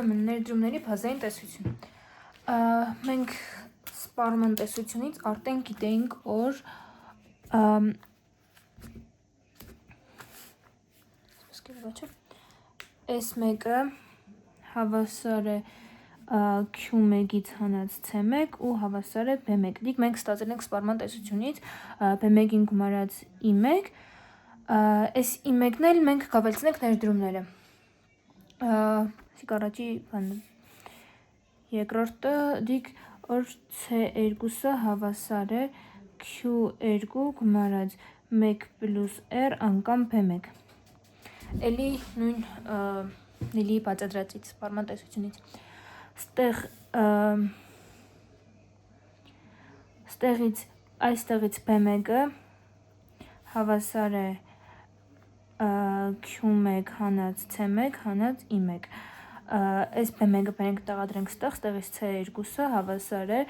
Ուրեմն ներդրումների բազային տեսություն։ Մենք սպառման տեսությունից արդեն գիտեինք, որ S1-ը հավասար է Q1-ից հանած C1 ու հավասար է B1։ Դիք մենք ստացել ենք սպառման տեսությունից B1-ին գումարած I1, այս I1-ն էլ մենք կավելցնենք ներդրումները։ Առաջի բանը երկրորդը դիք որ C2-ը հավասար է Q2 գումարած 1 + R անգամ B1։ Էլի նույն նիլի բացատրածից, սպառման տեսությունից։ Այստեղից B1-ը հավասար է Q1 հանած C1 հանած I1։ Այս B1-ը բերենք տեղադրենք ստեղից C2-ը հավասար է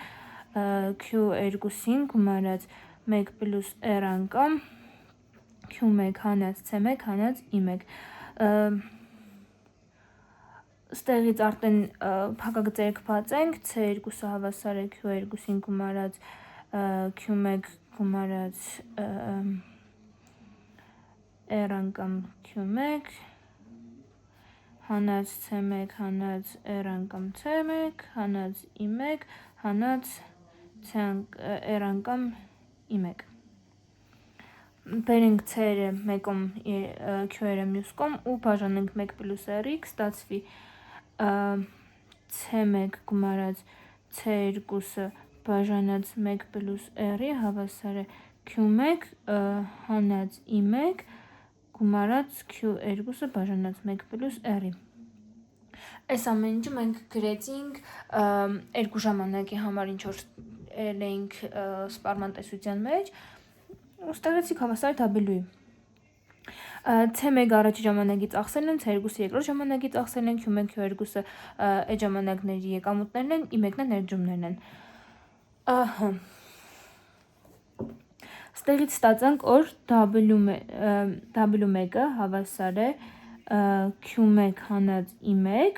Q2-ին գումարած 1 + R անգամ Q1 հանած C1 հանած I1։ Ստեղից արդեն փակագծերը կբացենք, C2-ը հավասար է Q2-ին գումարած Q1 գումարած R անգամ Q1 հանած C1 հանած R անգամ C1 հանած I1 հանած R անգամ I1։ Բերենք C-ը մեկում, Q-ը մյուս կողմ ու բաժանենք 1 + R-ի, կստացվի C1 գումարած C2-ը բաժանած 1 + R-ի հավասար է Q1 հանած I1 գումարած Q2-ը բաժանած 1 + R-ի։ Այս ամեն ինչը մենք գրեցինք երկու ժամանակի համար, ինչ որ էինք սպառման տեսության մեջ, ու ստեղեցինք հավասար W-ի։ C1 առաջի ժամանակի ծախսերն են, C2-ը երկրորդ ժամանակի ծախսերն են, Q1, Q2-ը այդ ժամանակների եկամուտներն են, I1-ը ներդրումներն են։ Ստեղից ստացանք, որ W1-ը հավասար է Q1 հանած I1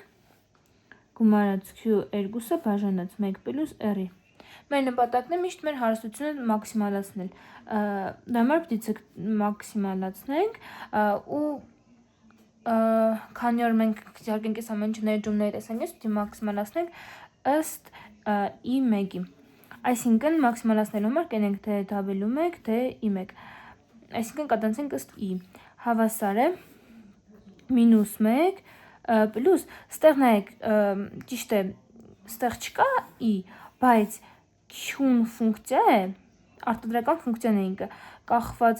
գումարած Q2-ը բաժանած 1 + R-ի։ Մեր նպատակն է միշտ մեր հարստությունը մաքսիմալացնել։ Դա համար պիտի մաքսիմալացնենք ու քանի որ մենք իհարկե այս ամեն ինչը ներդրումների տեսանկյունից պիտի մաքսիմալացնենք ըստ I1-ի։ Այսինքն մաքսիմալացնելու համար կենենք թե W1, թե I1։ Այսինքն կտանցենք ըստ I։ Հավասար է -1 պլյուս, ստեղ նայեք, ճիշտ է, ստեղ չկա I, բայց Q-ն ֆունկցիա է, արտադրական ֆունկցիան է ինքը, կախված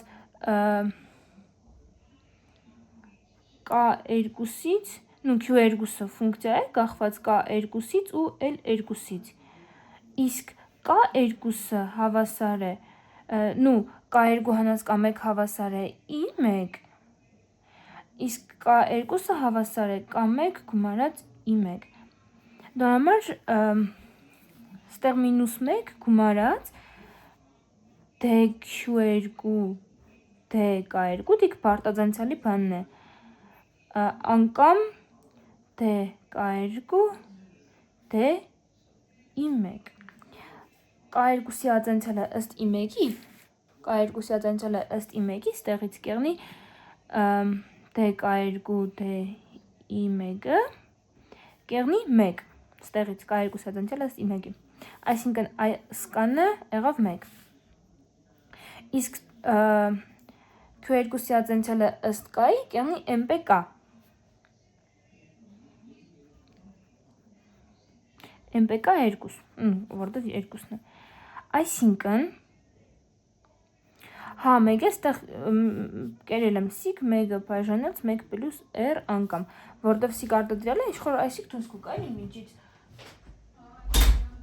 K2-ից, Q2-ը ֆունկցիա է, կախված K2-ից ու L2-ից։ Իսկ K2-ը հավասար է, K2 հանած K1 հավասար է I1, իսկ K2-ը հավասար է K1 գումարած I1։ Դա համար ստեղ -1 գումարած dQ2 dK2 դիք բարտազանցյալի բանն է, անգամ dK2 dI1։ K2-ի ածանցյալը ըստ I1-ի, ստեղից կեղնի dK2 dI1-ը կեղնի 1, ստեղից K2-ի ածանցյալը ըստ I1-ի։ Այսինքն սկանը եղավ 1։ Իսկ Q2-ի ածանցյալը ըստ K-ի կեղնի MPK։ MPK 2, որտեղ 2-ն է։ Այսինքն մեկ է, ստեղ կերել եմ սիկ 1-ը բաժանած 1 + R անգամ, որտեղ սիկ արտադրյալ է, ինչ-որ այսիկ դուրս կգա, էլի միջից։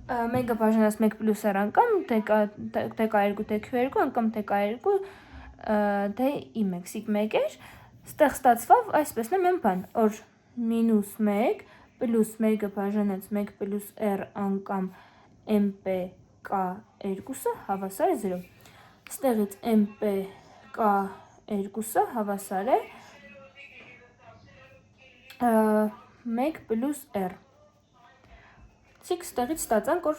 1-ը բաժանած 1 + R անգամ, dK2 dQ2 անգամ dK2 dI1, սիկ 1 էր, ստեղ ստացվավ այսպես նման բան, որ -1 պլյուս 1-ը բաժանած 1 + R անգամ MPK2-ը հավասար է 0։ Ստեղից MPK2-ը հավասար է 1 պլյուս r։ Սիկ ստեղից ստացանք, որ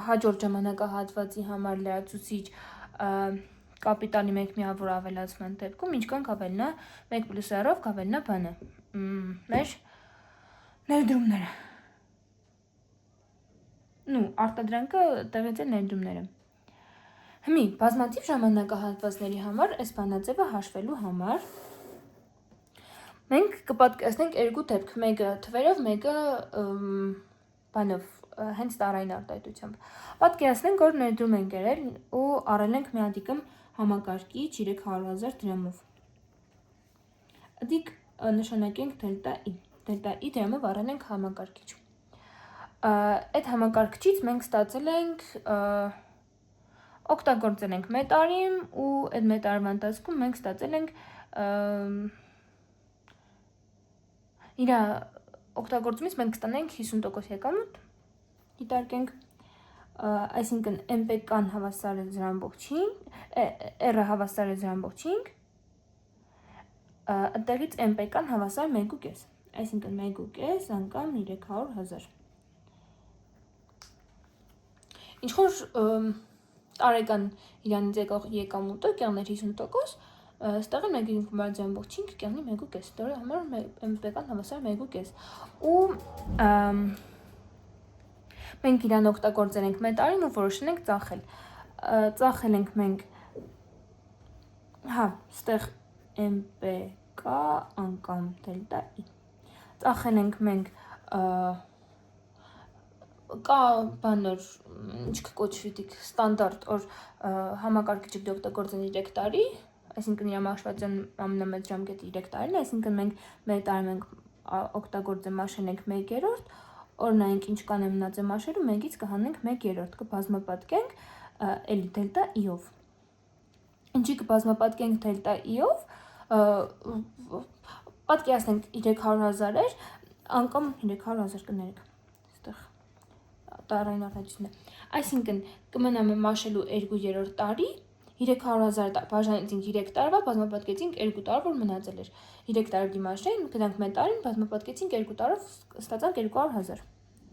հաջորդ ժամանակահատվածի համար լրացուցիչ կապիտալի 1 միավոր ավելացման դեպքում ինչքան կավելնա 1 պլյուս r-ով կավելնա բանը։ Մեր ներդրումները։ Արտադրանքը տեղից է ներդրումները։ Հիմի բազմաթիվ ժամանակահատվածների համար այս բանաձևը հաշվելու համար մենք կպատկերացնենք երկու դեպք, մեկը թվերով, մեկը բանով, հենց տարային արտահայտությամբ։ Պատկերացնենք, որ ներդրում ենք գրել ու առել ենք միադիկում համակարգիչ 300,000 դրամով։ Դիկ նշանակենք դելտա i։ Դելտա i դրամով առել ենք համակարգիչ։ Այդ համակարգչից մենք ստացել ենք օգտագործել ենք մետարիմ ու այդ մետարվա ընթացքում մենք ստացել ենք իր օգտագործումից մենք կստանենք 50% եկամուտ, դիտարկենք, այսինքն MPK-ն հավասար է 0.5, R-ը հավասար է 0.5, այդտեղից MPK-ն հավասար 1.5, այսինքն 1.5 անգամ 300,000։ Ինչ-որ տարեկան իրանից եկող եկամուտը կեղներ 50%, ստեղ էլ 1.5 կեղնի 1.5, դրա համար MPK-ն հավասար 1.5։ Ու մենք իրան օգտագործել ենք մետարին ու որոշել ենք ծախել։ Ծախել ենք մենք, ստեղ MPK անգամ դելտա i։ Ծախել ենք մենք կա բանոր, ինչ կկոչվի դիք ստանդարտ, որ համակարգիչը պիտի օգտագործեն 3 տարի, այսինքն իր մաշվածության ամենամեծ ժամկետը 3 տարին է, այսինքն մենք մեր տարում ենք օգտագործել մաշել ենք 1/3, օրինակ ինչ կանեմ մնաց է մաշելու, 1-ից կհանենք 1/3, կբազմապատկենք էլի դելտա i-ով։ Ինչի կբազմապատկենք դելտա i-ով, պատկերացնենք 300,000 էր, անգամ 300,000 կներեք, ստեղ տարային արտահայտությունն է, այսինքն կմնա մաշելու 2/3 տարի, 300,000 բաժանեցինք 3 տարվա, բազմապատկեցինք 2 տարով, որ մնացել էր, 3 տարով դիմաշեն, գնանք մետարին, բազմապատկեցինք 2 տարով, ստացանք 200,000,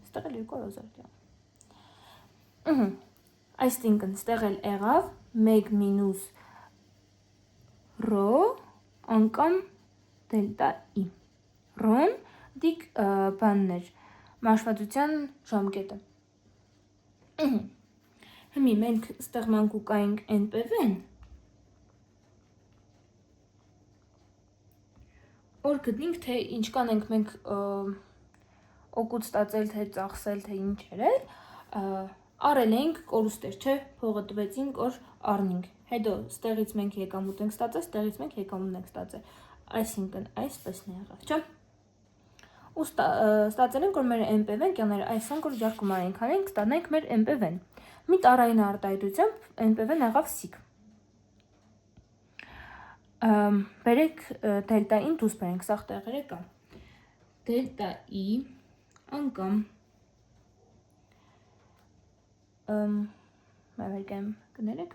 ստեղ էլ 200,000, այսինքն ստեղ էլ եղավ 1 մինուս ռո անգամ դելտա i, ռոն դիք բաններ, մաշվածության ժամկետը։ Հիմի մենք ստեղ մանկուկայինք NPV-ն, որ գտնենք, թե ինչքան ենք մենք օգուտ ստացել, թե ծախսել, թե ինչ երել, առել ենք կորուստեր, չէ, փողը տվեցինք, որ առնենք, հետո ստեղից մենք եկամուտ ենք ստացել, ստեղից մենք եկամուտ ենք ստացել, այսինքն այսպես է եղավ, չէ։ Ու ստացել ենք, որ մեր MPV-ն կյաներ այսինք, որ յար գումարենք հանենք, ստանենք մեր MPV-ն։ Մի տարային արտահայտությամբ MPV-ն եղավ սիկ։ Բերեք դելտա i-ն դուրս բերենք, սաղ տեղերը կա։ Դելտա i անգամ մավերկայում կներեք,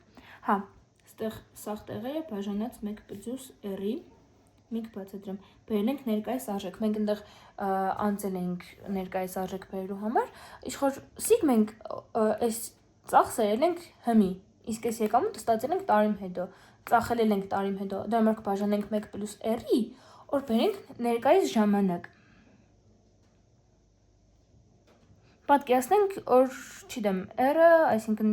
ստեղ սաղ տեղերը բաժանած 1 պլյուս r-ի, մի կբացատրեմ, բերել ենք ներկայիս արժեք, մենք ընդեղ անցել ենք ներկայիս արժեք բերելու համար, իշխոր սիկ մենք այս ծախսերել ենք հմի, իսկ այս եկամուտը ստացել ենք տարիմ հետո, ծախելել ենք տարիմ հետո, դրա համար կբաժանենք 1 պլյուս r-ի, որ բերենք ներկայիս ժամանակ։ Պատկերացնենք, որ չիդեմ r-ը, այսինքն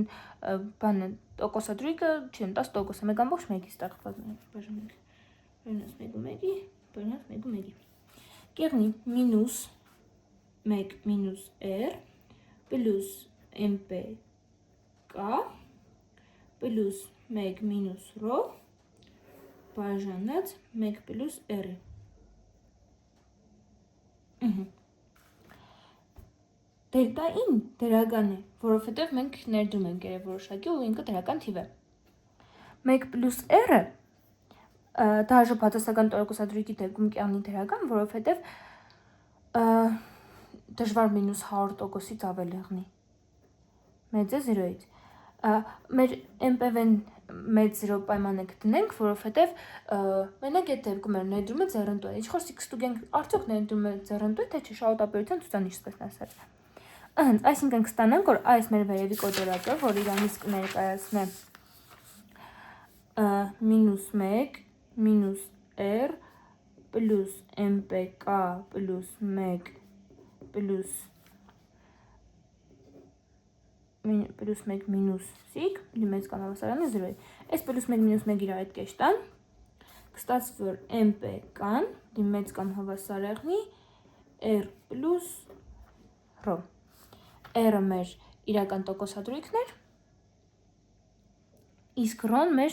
բանը տոկոսադրույքը, չիդեմ 10%-ը, 1/1-ի ստեղ բաժանենք, բերնած 1/1-ի, բերնած 1/1-ի։ Կեղնի մինուս 1 մինուս r, պլյուս MPK, պլյուս 1 մինուս ռո, բաժանած 1 պլյուս r-ի։ Դելտա i-ն դրական է, որովհետև մենք ներդրում ենք որոշակի ու ինքը դրական թիվ է։ 1 պլյուս r-ը դաժե բացասական տոկոսադրույքի դեպքում կյանի դրական, որովհետև դժվար մինուս 100%-ից ավել եղնի, մեծ է 0-ից։ Մեր MPV-ն մեծ 0 պայմանը կտնենք, որովհետև մենակ այդ դեպքում ներդրումը ձեռնտու է։ Ինչ-որ ստուգենք, արդյոք ներդրումը ձեռնտու է, թե չէ, շահութաբերության ցուցանիշ սկսեն ասած։ Այսինքն կստանանք, որ այս մեր վերևի կոտորակը, որ իրանից կներկայացնե -1 մինուս r պլյուս mpk պլյուս 1 պլյուս 1 մինուս սիկ, մեծ կամ հավասարանը 0 է։ Այս պլյուս 1 մինուս 1 իրար հետ կեշ տան, կստացվի, որ mpk-ն մեծ կամ հավասարեղնի r պլյուս ρ։ R-ը մեր իրական տոկոսադրույքն էր, իսկ ρ-ն մեր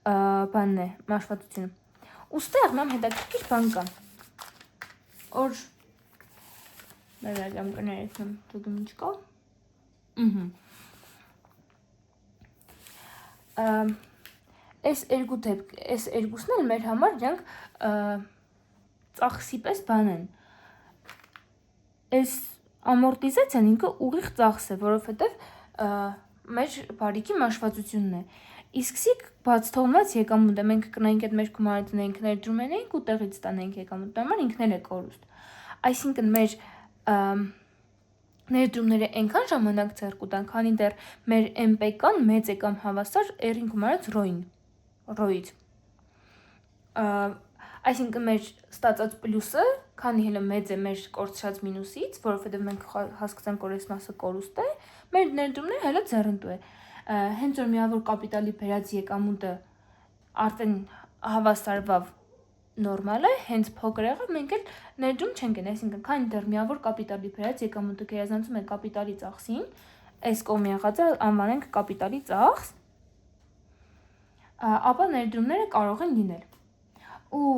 բանն է, մաշվածությունը։ Ուստեղ մամ հետաքրքիր բան կա, որ մեր այգամ կներեցնեմ թուգում ինչ կա։ Այս երկուսն էլ մեր համար իրանք ծախսի պես բան են։ Այս ամորտիզացիան ինքը ուղիղ ծախս է, որովհետև մեր բարիքի մաշվածությունն է։ Իսկ սիկ բաց թողնած եկամուտ է, մենք կնայինք այդ մեր գումարը դնենք ներդրում ենք ու տեղից ստանենք եկամուտ, համար ինքն էլ է կորուստ։ Այսինքն մեր ներդրումները այնքան ժամանակ ձեռք կտան, քանի դեռ մեր MPK-ն մեծ է կամ հավասար R-ին գումարած ρ-ից։ Այսինքն մեր ստացած պլյուսը, քանի հելը մեծ է մեր կորցրած մինուսից, որովհետև մենք հասկացանք, որ այս մասը կորուստ է, մեր ներդրումները հելը ձեռնտու է։ Հենց որ միավոր կապիտալի բերած եկամուտը արդեն հավասարվավ նորմալ է, հենց փոքր եղավ, մենք էլ ներդրում չենք են, այսինքն քանի դեռ միավոր կապիտալի բերած եկամուտը գերազանցում է կապիտալի ծախսին, այս կողմի եղածը անվանենք կապիտալի ծախս, ապա ներդրումները կարող են լինել։ Ու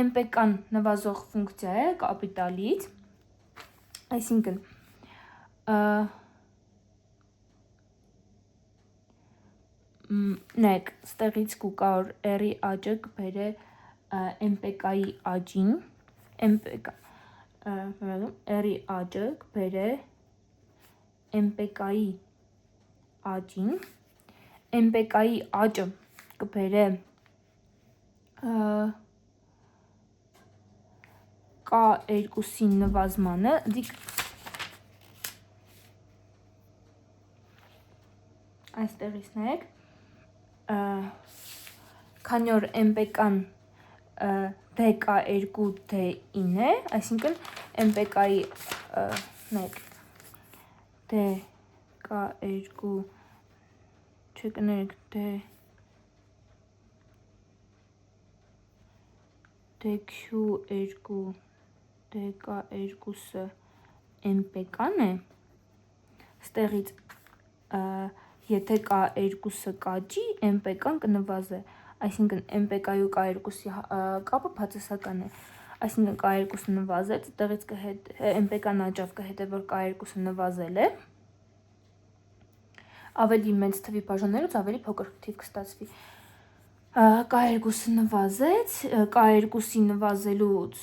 MPK-ն նվազող ֆունկցիա է կապիտալից, այսինքն նայեք, ստեղից կուկա, որ R-ի աճը կբերե MPK-ի աճին, R-ի աճը կբերե MPK-ի աճին, MPK-ի աճը կբերե K2-ի նվազմանը, այստեղից նայեք, քանի որ MPK-ն DK2 D9 է, այսինքն MPK-ի նայեք DK2 չկներեք DQ2 DK2-ը MPK-ն է, ստեղից եթե K2-ը կաճի, MPK-ն կնվազե, այսինքն MPK-ի ու K2-ի կապը բացասական է, այսինքն K2-ը նվազեց, տեղից MPK-ն աճավ կհետե, որ K2-ը նվազել է, ավելի մեծ թվի բաժանելուց ավելի փոքր թիվ կստացվի։ K2-ը նվազեց, K2-ի նվազելուց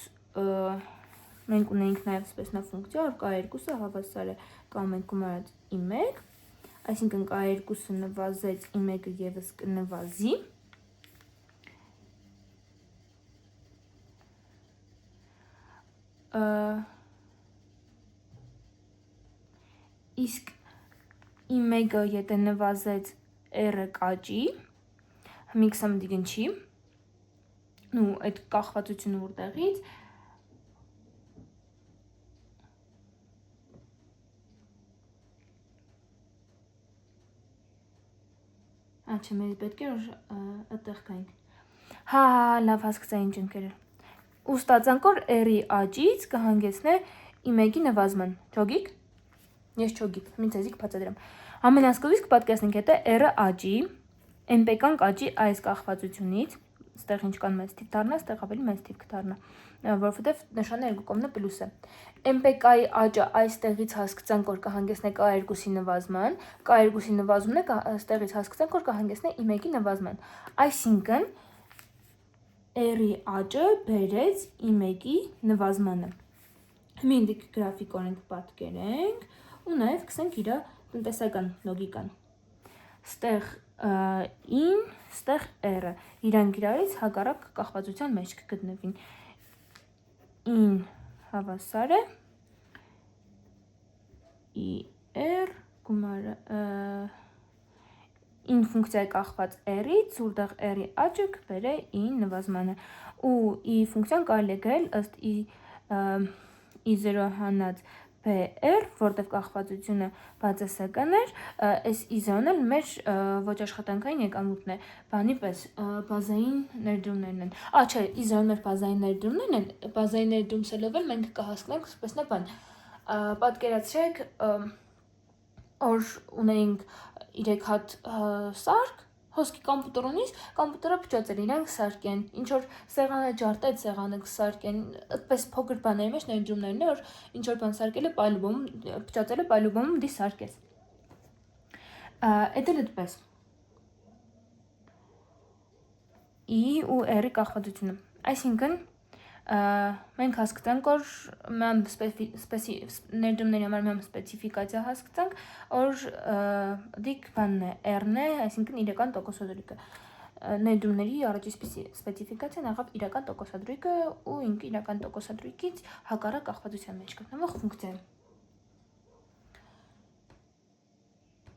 մենք ունենք նաև սպեսնա ֆունկցիա, որ K2-ը հավասար է կամ մենք գումարած I1, այսինքն K2-ը նվազեց, I1-ը ևս կնվազի։ Իսկ I1-ը եթե նվազեց, R-ը կաճի, հմիքսամ դիգնչի, ու այդ կախվածությունը որտեղից, Աչե, մեր պետք է որ այդտեղ գանք։ Հա, լավ հասկացա ինչ ընկերել։ Ու ստացանք, որ R-ի աճից կհանգեցնե I1-ի նվազման։ Չոգիք։ Ես չոգի, ինձ էզիկ բացատրեմ։ Ամենասկզբից կպատկերացնենք, եթե R-ը աճի, MPK-ն կաճի այս կախվածությունից, ստեղ ինչ կան մեծ թիվ դառնա, ստեղ ավելի մեծ թիվ կդառնա, որովհետև նշանը երկու կողմն պլյուս է։ MPK-ի աճը այստեղից հասկացանք, որ կհանգեցնե K2-ի նվազման, K2-ի նվազումն է այստեղից հասկացանք, որ կհանգեցնե I1-ի նվազման։ Այսինքն R-ի աճը բերեց I1-ի նվազմանը։ Հիմա գրաֆիկորեն կպատկերենք ու նաև կսենք իր տնտեսական լոգիկան։ Ստեղ in ստեղ r-ը իրանք իրարից հակառակ կախվածության մեջ կգտնվին in հավասար է ir գումարը in ֆունկցիայի կախված r-ից, որտեղ r-ի աճը կբերե in նվազմանը ու ի ֆունկցիան կարելի է գրել ըստ i0 հանած br, որտեղ կախվածությունը բացասական էր, այս i0-ն էլ մեր ոչ աշխատանքային եկամուտն է, բանի պես բազային ներդրումներն են, չէ, i0-ն մեր բազային ներդրումներն են, բազային ներդրումսելով էլ մենք կհասկանանք սպեսնա բան, պատկերացրեք, որ ունեինք 3 հատ սարք, հոսքի կամպյուտերոնից, կամպյուտերը փչացել, իրանք սարքեն, ինչ-որ սեղանը ջարդել, սեղանը կսարքեն, այդպես փոքր բաների մեջ ներդրումներն է, որ ինչ-որ բան սարքել է, փչացել է, պայլուբոմում դի սարքես։ Էդ էլ այդպես։ I ու R-ի կախվածությունը, այսինքն, մենք հասկացանք, որ ներդրումների համար միամ սպեցիֆիկացիա հասկացանք, որ դիք բանն է, R-ն է, այսինքն իրական տոկոսադրույքը։ Ներդրումների առաջի սպեցիֆիկացիան եղավ իրական տոկոսադրույքը ու ինքը իրական տոկոսադրույքից հակառակ կախվածության մեջ գտնվող ֆունկցիա է։